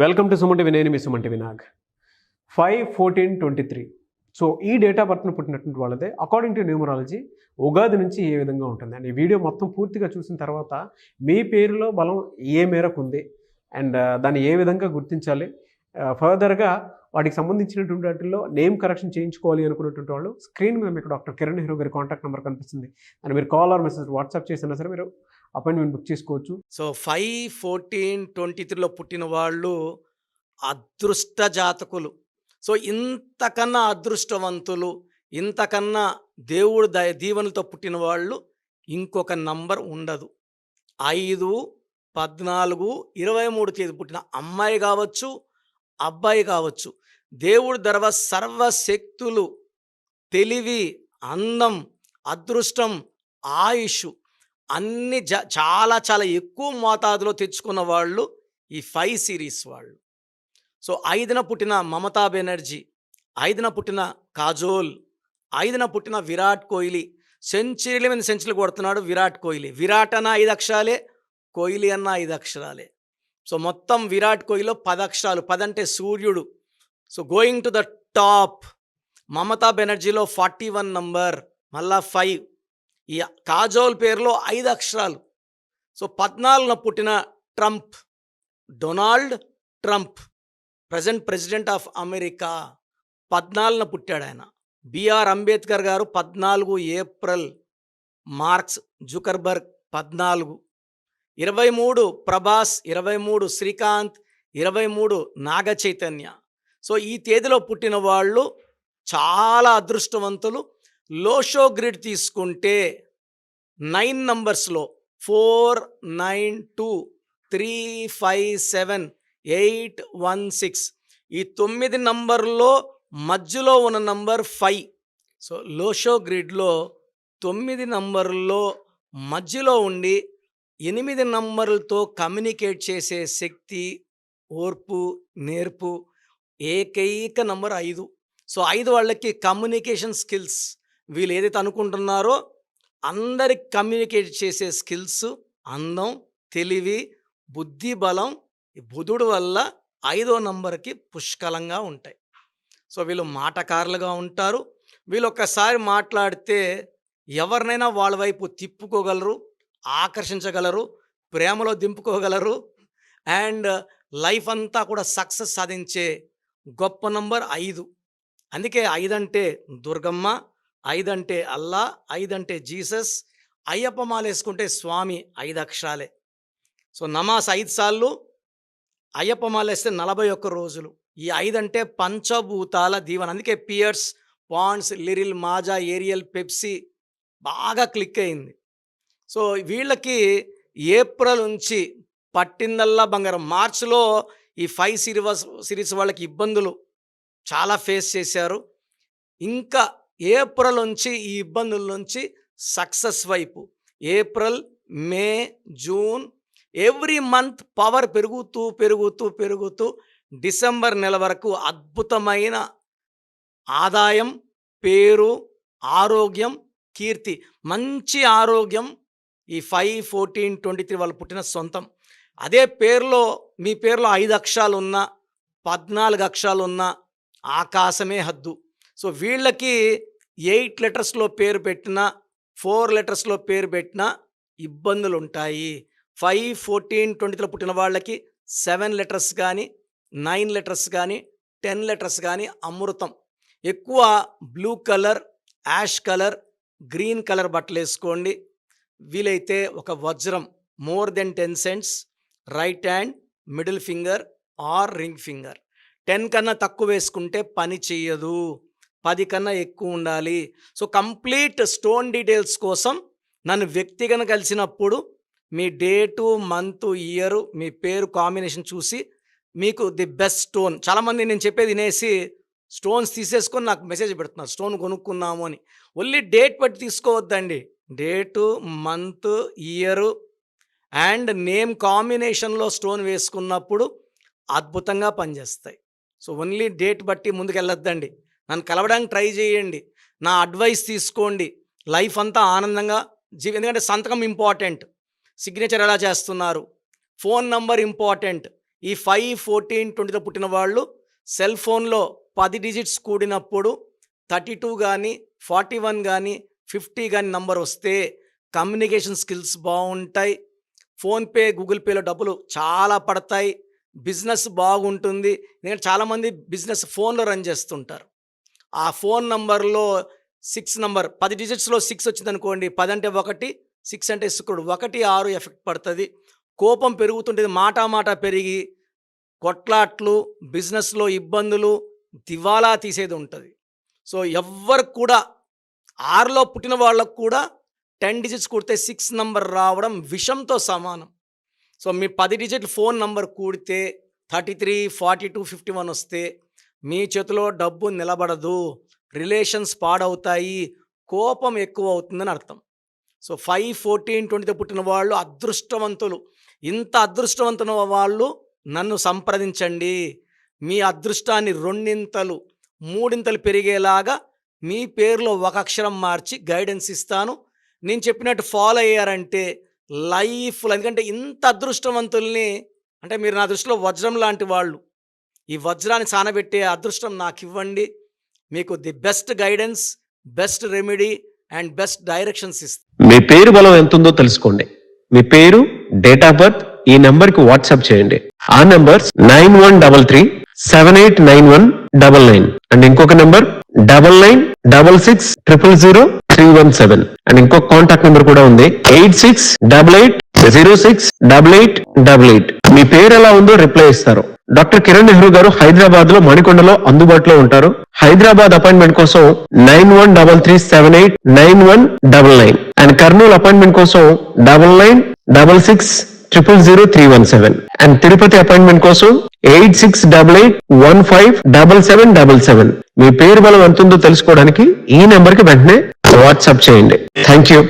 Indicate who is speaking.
Speaker 1: Welcome to Suman TV. నేను మీ Suman TV Nag. 5/14/23. So ఈ data బర్త్ను పుట్టినటువంటి వాళ్ళదే అకార్డింగ్ టు న్యూమరాలజీ ఉగాది నుంచి ఏ విధంగా ఉంటుంది అండ్ ఈ వీడియో మొత్తం పూర్తిగా చూసిన తర్వాత మీ పేరులో బలం ఏ మేరకు ఉంది అండ్ దాన్ని ఏ విధంగా గుర్తించాలి, ఫర్దర్గా వాటికి సంబంధించినటువంటి వాటిల్లో నేమ్ కరెక్షన్ చేయించుకోవాలి అనుకున్నటువంటి వాళ్ళు స్క్రీన్ మీద మీకు డాక్టర్ కిరణ్ నెహ్రూ గారి కాంటాక్ట్ నెంబర్ కనిపిస్తుంది అండ్ మీరు కాల్ ఆర్ మెసేజ్ వాట్సాప్ చేసినా సరే మీరు అపాయింట్మెంట్ బుక్ చేసుకోవచ్చు.
Speaker 2: సో 5/14/23లో పుట్టిన వాళ్ళు అదృష్ట జాతకులు. సో ఇంతకన్నా అదృష్టవంతులు, ఇంతకన్నా దేవుడు దీవెనలతో పుట్టిన వాళ్ళు ఇంకొక నంబర్ ఉండదు. 5, 14, 23 తేదీ పుట్టిన అమ్మాయి కావచ్చు, అబ్బాయి కావచ్చు, దేవుడి సర్వశక్తులు, తెలివి, అందం, అదృష్టం, ఆయుష్ అన్ని చాలా చాలా ఎక్కువ మోతాదులో తెచ్చుకున్న వాళ్ళు ఈ 5 సిరీస్ వాళ్ళు. సో 5న పుట్టిన మమతా బెనర్జీ, 5న పుట్టిన కాజోల్, 5న పుట్టిన విరాట్ కోహ్లీ. సెంచరీల మీద సెంచరీలు కొడుతున్నాడు విరాట్ కోహ్లీ. విరాట్ అన్న 5 అక్షరాలే, కోహ్లీ అన్న 5 అక్షరాలే. సో మొత్తం విరాట్ కోహ్లీలో 10 అక్షరాలు. 10 అంటే సూర్యుడు. So going to the top. Mamata బెనర్జీలో 41 నంబర్, మళ్ళా 5. ఈ కాజోల్ పేరులో 5 అక్షరాలు. సో 14న పుట్టిన Trump, Donald Trump, present president of America. 14న పుట్టాడు ఆయన. బిఆర్ అంబేద్కర్ గారు 14 April. Marks Zuckerberg 14. 23 Prabhas, 23 Srikanth, 23 Naga Chaitanya. So ఈ తేదీలో పుట్టిన వాళ్ళు చాలా అదృష్టవంతులు. లోషో గ్రిడ్ తీసుకుంటే 9 నంబర్స్లో 4, 9, 2, 3, 5, 7, 8, 1, 6 ఈ 9 నంబర్లో మధ్యలో ఉన్న నంబర్ 5. సో లోషో గ్రిడ్లో 9 నంబర్లో మధ్యలో ఉండి 8 నంబర్లతో కమ్యూనికేట్ చేసే శక్తి, ఓర్పు, నేర్పు ఏకైక నంబర్ 5. సో 5 వాళ్ళకి కమ్యూనికేషన్ స్కిల్స్, వీళ్ళు ఏదైతే అనుకుంటున్నారో అందరికి కమ్యూనికేట్ చేసే స్కిల్స్, అందం, తెలివి, బుద్ధి బలం ఈ బుధుడు వల్ల 5వ నంబర్కి పుష్కలంగా ఉంటాయి. సో వీళ్ళు మాటకారులుగా ఉంటారు. వీళ్ళు ఒక్కసారి మాట్లాడితే ఎవరినైనా వాళ్ళ వైపు తిప్పుకోగలరు, ఆకర్షించగలరు, ప్రేమలో దింపుకోగలరు అండ్ లైఫ్ అంతా కూడా సక్సెస్ సాధించే గొప్ప నంబర్ 5. అందుకే 5 అంటే దుర్గమ్మ, 5 అంటే అల్లా, 5 అంటే జీసస్. అయ్యప్ప మాల వేసుకుంటే స్వామి 5 అక్షరాలే. సో నమాజ్ 5 సార్లు, అయ్యప్ప మాల వేస్తే 41 రోజులు. ఈ 5 అంటే పంచభూతాల దీవెన. అందుకే Pears, Ponds, Liril, Maaza, Ariel, Pepsi బాగా క్లిక్ అయింది. సో వీళ్ళకి ఏప్రిల్ నుంచి పట్టిందల్లా బంగారం. మార్చిలో ఈ 5 సిరీస్ వాళ్ళకి ఇబ్బందులు చాలా ఫేస్ చేశారు. ఇంకా ఏప్రిల్ నుంచి ఈ ఇబ్బందుల నుంచి సక్సెస్ వైపు, ఏప్రిల్, మే, జూన్ ఎవ్రీ మంత్ పవర్ పెరుగుతూ పెరుగుతూ పెరుగుతూ డిసెంబర్ నెల వరకు అద్భుతమైన ఆదాయం, పేరు, ఆరోగ్యం, కీర్తి, మంచి ఆరోగ్యం ఈ 5/14/23 వాళ్ళు పుట్టిన సొంతం. అదే పేరులో మీ పేరులో 5 అక్షరాలు ఉన్నా, 14 అక్షరాలు ఉన్నా ఆకాశమే హద్దు. సో వీళ్ళకి 8 లెటర్స్లో పేరు పెట్టినా, 4 లెటర్స్లో పేరు పెట్టినా ఇబ్బందులు ఉంటాయి. 5/14/23లో పుట్టిన వాళ్ళకి 7 లెటర్స్ కానీ, 9 లెటర్స్ కానీ, 10 లెటర్స్ కానీ అమృతం. ఎక్కువ blue colour, ash colour, green colour బట్టలు వేసుకోండి. వీలైతే ఒక వజ్రం more than 10 cents right hand, middle finger or ring finger. 10 కన్నా తక్కువ వేసుకుంటే పని చెయ్యదు, 10 కన్నా ఎక్కువ ఉండాలి. సో కంప్లీట్ స్టోన్ డీటెయిల్స్ కోసం నన్ను వ్యక్తిగతంగా కలిసినప్పుడు మీ డేటు, మంత్, ఇయరు, మీ పేరు కాంబినేషన్ చూసి మీకు ది బెస్ట్ స్టోన్. చాలామంది నేను చెప్పేది వినేసి స్టోన్స్ తీసేసుకొని నాకు మెసేజ్ పెడుతున్నారు స్టోన్ కొనుక్కుందాము అని. ఓన్లీ డేట్ బట్టి తీసుకోవద్దండి. Date, month, year and name కాంబినేషన్లో స్టోన్ వేసుకున్నప్పుడు అద్భుతంగా పనిచేస్తాయి. సో ఓన్లీ డేట్ బట్టి ముందుకెళ్ళొద్దండి. నన్ను కలవడానికి ట్రై చేయండి, నా అడ్వైస్ తీసుకోండి. లైఫ్ అంతా ఆనందంగా ఎందుకంటే సంతకం ఇంపార్టెంట్, సిగ్నేచర్ ఎలా చేస్తున్నారు, ఫోన్ నంబర్ ఇంపార్టెంట్, ఈ 5, 14, 20తో పుట్టిన వాళ్ళు సెల్ ఫోన్లో 10 డిజిట్స్ కూడినప్పుడు 32 కానీ 41 కానీ 50 కానీ నంబర్ వస్తే కమ్యూనికేషన్ స్కిల్స్ బాగుంటాయి. ఫోన్పే, గూగుల్ పేలో డబ్బులు చాలా పడతాయి. బిజినెస్ బాగుంటుంది. ఎందుకంటే చాలామంది బిజినెస్ ఫోన్లో రన్ చేస్తుంటారు. ఆ ఫోన్ నంబర్లో 6 నంబర్ 10 డిజిట్స్లో 6 వచ్చిందనుకోండి, 10 అంటే 1, 6 అంటే శుక్రుడు, 1, 6 ఎఫెక్ట్ పడుతుంది. కోపం పెరుగుతుంటుంది, మాట పెరిగి కొట్లాట్లు, బిజినెస్లో ఇబ్బందులు, దివాలా తీసేది ఉంటుంది. సో ఎవ్వరు కూడా 6లో పుట్టిన వాళ్ళకు కూడా 10 డిజిట్స్ కూడితే 6 నంబర్ రావడం విషంతో సమానం. సో మీ 10 డిజిట్ ఫోన్ నంబర్ కూడితే 33, 42, 51 వస్తే మీ చేతిలో డబ్బు నిలబడదు, రిలేషన్స్ పాడవుతాయి, కోపం ఎక్కువ అవుతుందని అర్థం. సో 5, 14, 20తో పుట్టిన వాళ్ళు అదృష్టవంతులు. ఇంత అదృష్టవంతుల వాళ్ళు నన్ను సంప్రదించండి. మీ అదృష్టాన్ని 2 3 పెరిగేలాగా మీ పేరులో ఒక అక్షరం మార్చి గైడెన్స్ ఇస్తాను. నేను చెప్పినట్టు ఫాలో అయ్యారంటే లైఫ్లో, ఎందుకంటే ఇంత అదృష్టవంతుల్ని, అంటే మీరు నా దృష్టిలో వజ్రం లాంటి వాళ్ళు. ఈ వజ్రాన్ని సానబెట్టే అదృష్టం నాకు ఇవ్వండి. మీకు the best guidance, best remedy and best directions ఇస్తాను.
Speaker 3: మీ పేరు బలం ఎంత ఉందో తెలుసుకోండి. మీ పేరు, డేట్ ఆఫ్ బర్త్ ఈ నంబర్ కి వాట్సాప్ చేయండి. ఆ నంబర్ 9133789199 అండ్ ఇంకొక నంబర్ 9966000317 అండ్ ఇంకొక కాంటాక్ట్ నెంబర్ కూడా ఉంది 8688068888. మీ పేరు ఎలా ఉందో రిప్లై ఇస్తారు. డాక్టర్ కిరణ్ నెహ్రూ గారు హైదరాబాద్ లో మణికొండలో అందుబాటులో ఉంటారు. హైదరాబాద్ అపాయింట్మెంట్ కోసం 9133789199 అండ్ కర్నూలు అపాయింట్మెంట్ కోసం 9966000317 అండ్ తిరుపతి అపాయింట్మెంట్ కోసం 8688157777. మీ పేరు బలం ఎంత ఉందో తెలుసుకోవడానికి ఈ నెంబర్ కి వెంటనే వాట్సాప్ చేయండి. Thank you.